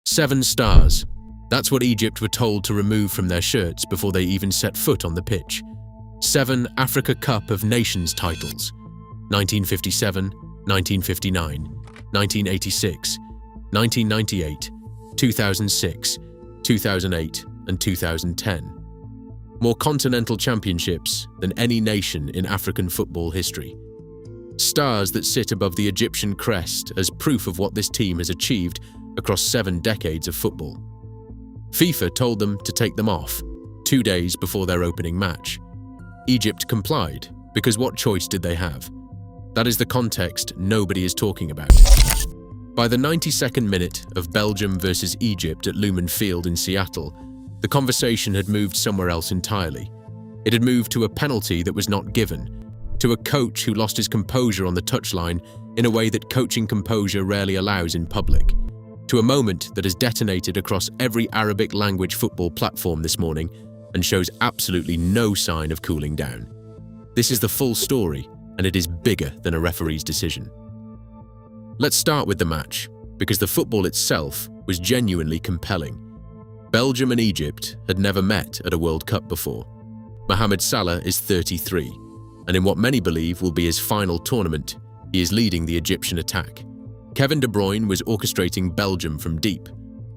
7 stars. That's what Egypt were told to remove from their shirts before they even set foot on the pitch. 7 Africa Cup of Nations titles: 1957, 1959, 1986, 1998, 2006, 2008, and 2010. More continental championships than any nation in African football history. Stars that sit above the Egyptian crest as proof of what this team has achieved across 7 decades of football. FIFA told them to take them off 2 days before their opening match. Egypt complied, because what choice did they have? That is the context nobody is talking about. By the 92nd minute of Belgium versus Egypt at Lumen Field in Seattle, the conversation had moved somewhere else entirely. It had moved to a penalty that was not given, to a coach who lost his composure on the touchline in a way that coaching composure rarely allows in public, to a moment that has detonated across every Arabic language football platform this morning and shows absolutely no sign of cooling down. This is the full story, and it is bigger than a referee's decision. Let's start with the match, because the football itself was genuinely compelling. Belgium and Egypt had never met at a World Cup before. Mohamed Salah is 33, and in what many believe will be his final tournament, he is leading the Egyptian attack. Kevin De Bruyne was orchestrating Belgium from deep.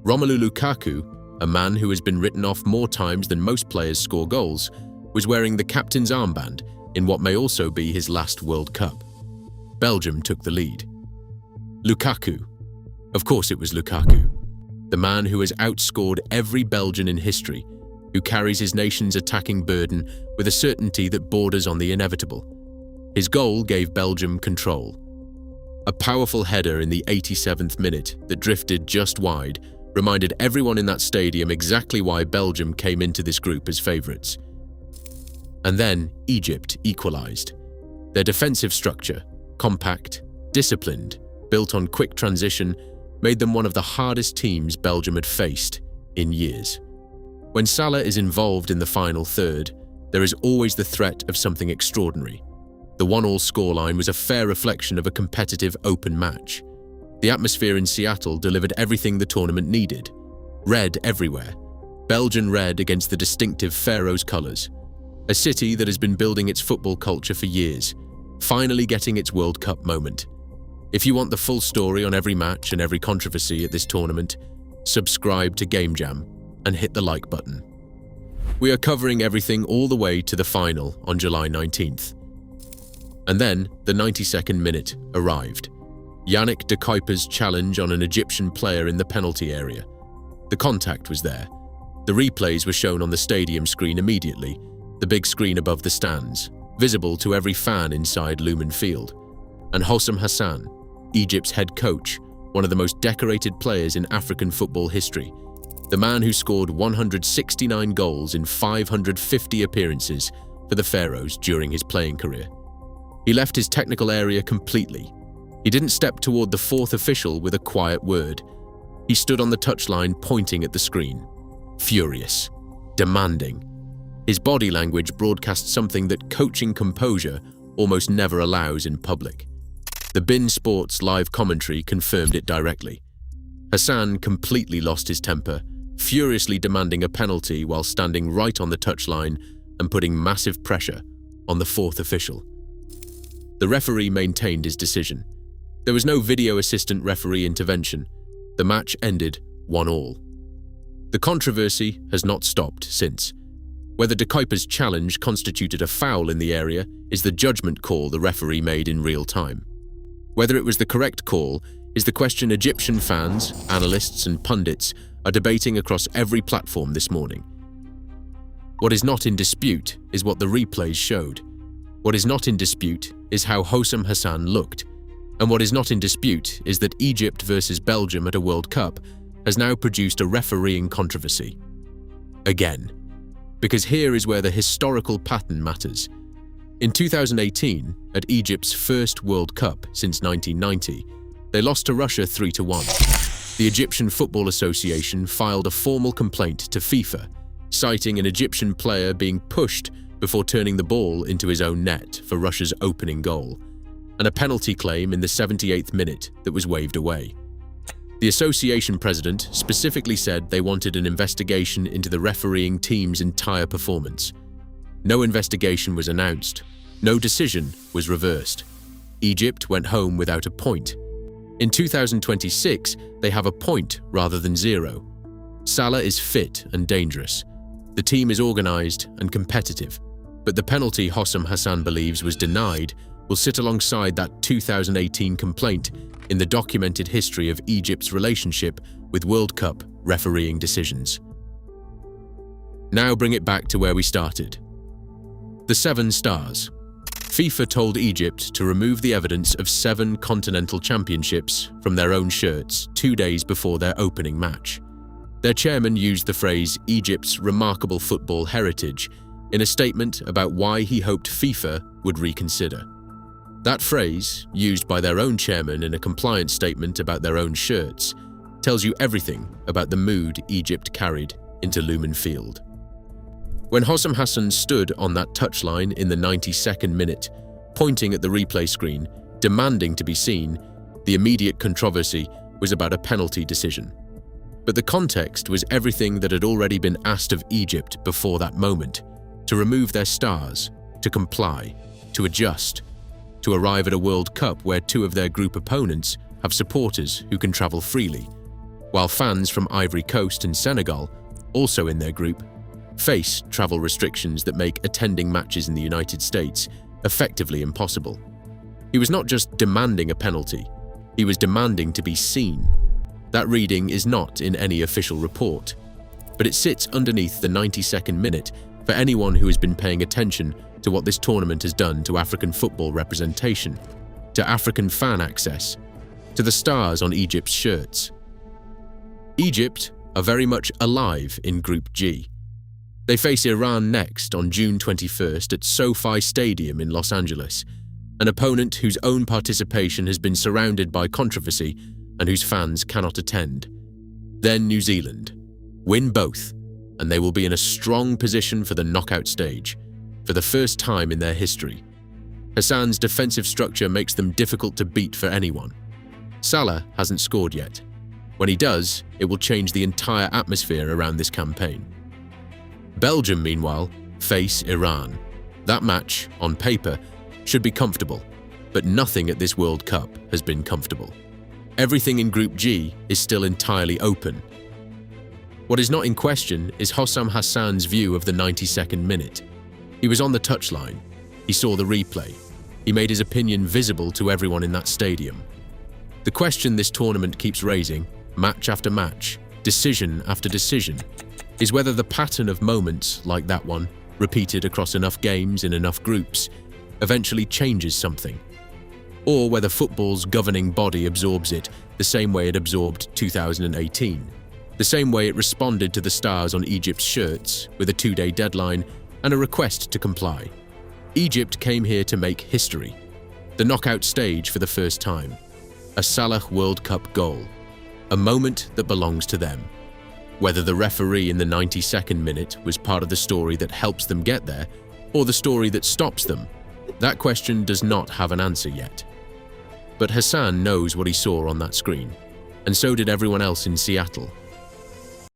Romelu Lukaku, a man who has been written off more times than most players score goals, was wearing the captain's armband in what may also be his last World Cup. Belgium took the lead. Lukaku. Of course it was Lukaku. The man who has outscored every Belgian in history, who carries his nation's attacking burden with a certainty that borders on the inevitable. His goal gave Belgium control. A powerful header in the 87th minute that drifted just wide reminded everyone in that stadium exactly why Belgium came into this group as favourites. And then Egypt equalised. Their defensive structure, compact, disciplined, built on quick transition, made them one of the hardest teams Belgium had faced in years. When Salah is involved in the final third, there is always the threat of something extraordinary. The 1-1 scoreline was a fair reflection of a competitive open match. The atmosphere in Seattle delivered everything the tournament needed. Red everywhere. Belgian red against the distinctive Pharaoh's colours. A city that has been building its football culture for years, finally getting its World Cup moment. If you want the full story on every match and every controversy at this tournament, subscribe to Game Jam and hit the like button. We are covering everything all the way to the final on July 19th. And then the 92nd minute arrived. Yanick De Cuyper's challenge on an Egyptian player in the penalty area. The contact was there. The replays were shown on the stadium screen immediately, the big screen above the stands, visible to every fan inside Lumen Field. And Hosam Hassan, Egypt's head coach, one of the most decorated players in African football history, the man who scored 169 goals in 550 appearances for the Pharaohs during his playing career. He left his technical area completely. He didn't step toward the 4th official with a quiet word. He stood on the touchline pointing at the screen, furious, demanding. His body language broadcast something that coaching composure almost never allows in public. The BIN Sports live commentary confirmed it directly. Hassan completely lost his temper, furiously demanding a penalty while standing right on the touchline and putting massive pressure on the 4th official. The referee maintained his decision. There was no video assistant referee intervention. The match ended 1-1. The controversy has not stopped since. Whether De Cuyper's challenge constituted a foul in the area is the judgment call the referee made in real time. Whether it was the correct call is the question Egyptian fans, analysts and pundits are debating across every platform this morning. What is not in dispute is what the replays showed. What is not in dispute is how Hosam Hassan looked. And what is not in dispute is that Egypt versus Belgium at a World Cup has now produced a refereeing controversy. Again. Because here is where the historical pattern matters. In 2018, at Egypt's first World Cup since 1990, they lost to Russia 3-1. The Egyptian Football Association filed a formal complaint to FIFA, citing an Egyptian player being pushed before turning the ball into his own net for Russia's opening goal, and a penalty claim in the 78th minute that was waved away. The association president specifically said they wanted an investigation into the refereeing team's entire performance. No investigation was announced. No decision was reversed. Egypt went home without a point. In 2026, they have a point rather than 0. Salah is fit and dangerous. The team is organized and competitive, but the penalty Hosam Hassan believes was denied will sit alongside that 2018 complaint in the documented history of Egypt's relationship with World Cup refereeing decisions. Now bring it back to where we started. The 7 stars. FIFA told Egypt to remove the evidence of 7 continental championships from their own shirts 2 days before their opening match. Their chairman used the phrase Egypt's remarkable football heritage in a statement about why he hoped FIFA would reconsider. That phrase, used by their own chairman in a compliance statement about their own shirts, tells you everything about the mood Egypt carried into Lumen Field. When Hosam Hassan stood on that touchline in the 92nd minute, pointing at the replay screen, demanding to be seen, the immediate controversy was about a penalty decision. But the context was everything that had already been asked of Egypt before that moment: to remove their stars, to comply, to adjust, to arrive at a World Cup where 2 of their group opponents have supporters who can travel freely, while fans from Ivory Coast and Senegal, also in their group, face travel restrictions that make attending matches in the United States effectively impossible. He was not just demanding a penalty, he was demanding to be seen. That reading is not in any official report, but it sits underneath the 92nd minute for anyone who has been paying attention to what this tournament has done to African football representation, to African fan access, to the stars on Egypt's shirts. Egypt are very much alive in Group G. They face Iran next on June 21st at SoFi Stadium in Los Angeles, an opponent whose own participation has been surrounded by controversy and whose fans cannot attend. Then New Zealand. Win both, and they will be in a strong position for the knockout stage, for the first time in their history. Hassan's defensive structure makes them difficult to beat for anyone. Salah hasn't scored yet. When he does, it will change the entire atmosphere around this campaign. Belgium, meanwhile, face Iran. That match, on paper, should be comfortable, but nothing at this World Cup has been comfortable. Everything in Group G is still entirely open. What is not in question is Hosam Hassan's view of the 92nd minute. He was on the touchline. He saw the replay. He made his opinion visible to everyone in that stadium. The question this tournament keeps raising, match after match, decision after decision, is whether the pattern of moments like that one, repeated across enough games in enough groups, eventually changes something, or whether football's governing body absorbs it the same way it absorbed 2018, the same way it responded to the stars on Egypt's shirts with a 2-day deadline and a request to comply. Egypt came here to make history, the knockout stage for the first time, a Salah World Cup goal, a moment that belongs to them. Whether the referee in the 92nd minute was part of the story that helps them get there, or the story that stops them, that question does not have an answer yet. But Hassan knows what he saw on that screen, and so did everyone else in Seattle.